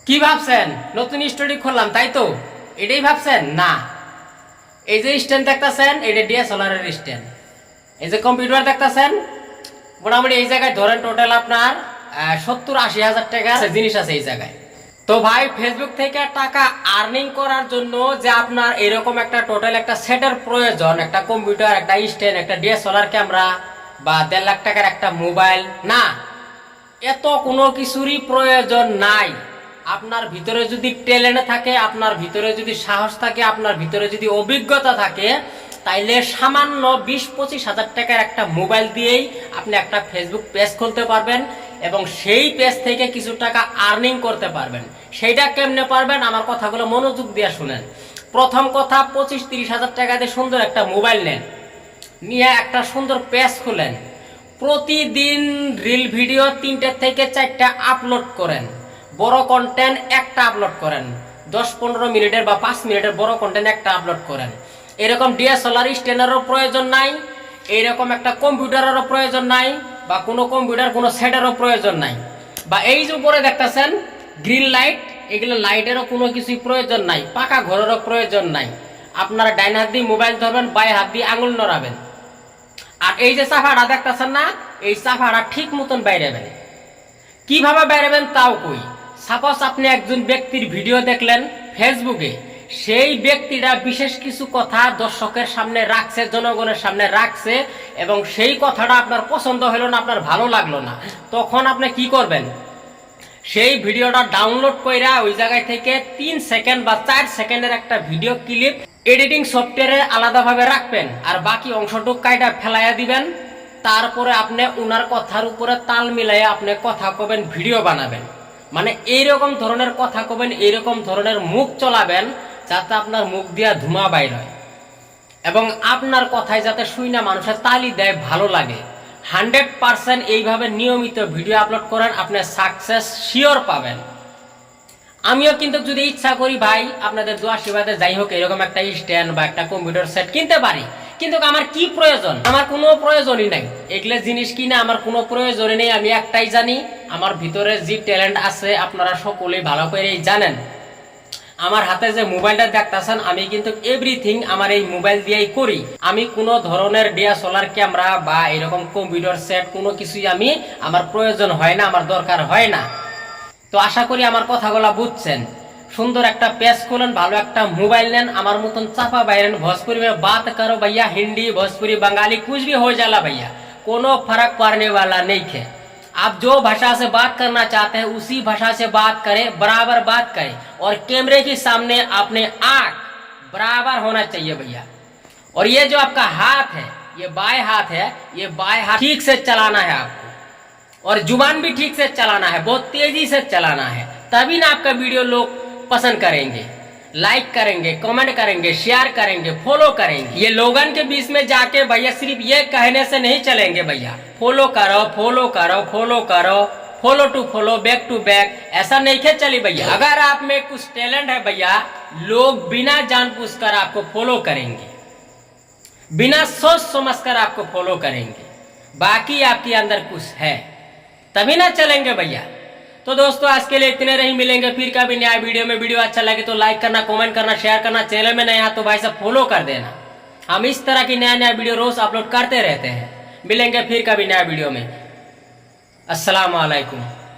কি ভাবছেন নতুন স্টোরি খুললাম তাই তো? এটাই ভাবছেন না। এই যে স্ট্যান্ড দেখতেছেন এটা ডিএসএলআর এর স্ট্যান্ড। এই যে কম্পিউটার দেখতেছেন মোটামুটি এই জায়গায় ধরেন টোটাল আপনার 70-80 হাজার টাকা জিনিস আছে এই জায়গায়। তো ভাই ফেসবুক থেকে টাকা আর্নিং করার জন্য যে আপনার এরকম একটা টোটাল একটা সেটের প্রয়োজন, একটা কম্পিউটার, একটা স্ট্যান্ড, একটা ডিএসএলআর ক্যামেরা বা 1.5 লাখ টাকার একটা মোবাইল, না এত কোনো কিছুরই প্রয়োজন নাই। আপনার ভিতরে যদি ট্যালেন্ট থাকে, আপনার ভিতরে যদি সাহস থাকে, আপনার ভিতরে যদি অভিজ্ঞতা থাকে, তাইলে সামান্য 20-25 হাজার টাকার একটা মোবাইল দিয়েই আপনি একটা ফেসবুক পেজ খুলতে পারবেন এবং সেই পেজ থেকে কিছু টাকা আর্নিং করতে পারবেন। সেইটা কেমনে পারবেন আমার কথাগুলো মনোযোগ দিয়ে শুনেন। প্রথম কথা, 25-30 হাজার টাকা দিয়ে সুন্দর একটা মোবাইল নেন, নিয়ে একটা সুন্দর পেজ খুলেন, প্রতিদিন রিল ভিডিও 3টে থেকে 4টা আপলোড করেন, বড় কন্টেন্ট একটা আপলোড করেন, 10-15 মিনিটের বা 5 মিনিটের বড় কন্টেন্ট একটা আপলোড করেন। এরকম ডিএসএলআর স্ট্যান্ডেরও প্রয়োজন নাই, এইরকম একটা কম্পিউটারেরও প্রয়োজন নাই, বা কোনো কম্পিউটার কোনো সেটেরও প্রয়োজন নাই, বা এই যে উপরে দেখতেছেন গ্রিন লাইট, এগুলো লাইটেরও কোনো কিছুই প্রয়োজন নাই, পাকা ঘরেরও প্রয়োজন নাই। আপনারা ডাইন হাত দিয়ে মোবাইল ধরবেন, বাই হাত দিয়ে আঙুল নড়াবেন। আর এই যে চাফাটা দেখতেছেন না, এই চাফাটা ঠিক মতন বাইরেবেন। কিভাবে বাইরেবেন তাও কই। সাপোজ আপনি একজন ব্যক্তির ভিডিও দেখলেন ফেসবুকে, সেই ব্যক্তিরা বিশেষ কিছু কথা দর্শকের সামনে রাখছে, জনগণের সামনে রাখছে, এবং সেই কথাটা আপনার পছন্দ হলো না, আপনার ভালো লাগলো না, তখন আপনি কি করবেন? সেই ভিডিওটা ডাউনলোড কইরা ওই জায়গায় থেকে 3 সেকেন্ড বা 4 সেকেন্ডের একটা ভিডিও ক্লিপ এডিটিং সফটওয়্যারে আলাদাভাবে রাখবেন, আর বাকি অংশটুকু কাইটা ফেলাইয়া দিবেন। তারপরে আপনি উনার কথার উপরে তাল মিলাইয়া আপনি কথা কবেন, ভিডিও বানাবেন। মানে এইরকম ধরনের কথা কবেন, এইরকম ধরনের মুখ চলাবেন যাতে আপনার মুখ দিয়া ধোঁয়া বাইর হয় এবং আপনার কথায় যাতে শুই না মানুষের তালি দেয়, ভালো লাগে। 100% এইভাবে নিয়মিত ভিডিও আপলোড করেন, আপনি সাকসেস শিওর পাবেন। আমিও কিন্তু যদি ইচ্ছা করি ভাই, আপনাদের দোয়া আশীর্বাদে যাই হোক এরকম একটা স্ট্যান্ড বা একটা কম্পিউটার সেট কিনতে পারি, কিন্তু আমার কি প্রয়োজন? আমার কোনো প্রয়োজনই নাই। এগুলো জিনিস কিনে আমার কোনো প্রয়োজনই নেই। আমি একটাই জানি, আমার ভিতরে যে ট্যালেন্ট আছে আপনারা সকলেই ভালো করেই জানেন। আমার হাতে যে মোবাইলটা দেখতেছেন, আমি কিন্তু এভরিথিং আমার এই মোবাইল দিয়েই করি। আমি কোনো ধরনের ডিএসএলআর ক্যামেরা বা এরকম কম্পিউটার সেট কোনো কিছুই আমার প্রয়োজন হয় না, আমার দরকার হয় না। তো আশা করি আমার কথাগুলো বুঝছেন। সুন্দর একটা পেজ खोलन, ভালো একটা मोबाइल लेन, আমার মতন চাপা বাইরেন, भोजपुरी में बात करो भैया, हिंदी भोजपुरी बंगाली कुछ भी हो जाला भैया, कोनो फर्क पड़ने वाला नहीं है। आप जो भाषा से बात करना चाहते हैं उसी भाषा से बात करें, बराबर बात करें, और कैमरे के सामने अपने आंख बराबर होना चाहिए भैया। और ये जो आपका हाथ है, ये बाएं हाथ है, ये बाएं हाथ ठीक से चलाना है आपको, और जुबान भी ठीक से चलाना है, बहुत तेजी से चलाना है, तभी ना आपका वीडियो लोग पसंद करेंगे, लाइक करेंगे, कमेंट करेंगे, शेयर करेंगे, फॉलो करेंगे। ये लोगन के बीच में जाके भैया सिर्फ ये कहने से नहीं चलेंगे भैया, फॉलो करो, फॉलो करो, फॉलो करो, follow to follow, back to back, ऐसा नहीं खे चली भैया। अगर आप में कुछ टैलेंट है भैया, लोग बिना जानबूझ कर आपको फॉलो करेंगे, बिना सोच समझ कर आपको फॉलो करेंगे। बाकी आपके अंदर कुछ है तभी ना चलेंगे भैया। तो दोस्तों आज के लिए इतने रही, मिलेंगे फिर कभी नया वीडियो में। वीडियो अच्छा लगे तो लाइक करना, कमेंट करना, शेयर करना, चैनल में नया तो भाई साहब फॉलो कर देना। हम इस तरह की नया नया वीडियो रोज अपलोड करते रहते हैं। मिलेंगे फिर कभी नया वीडियो में। अस्सलाम वालेकुम।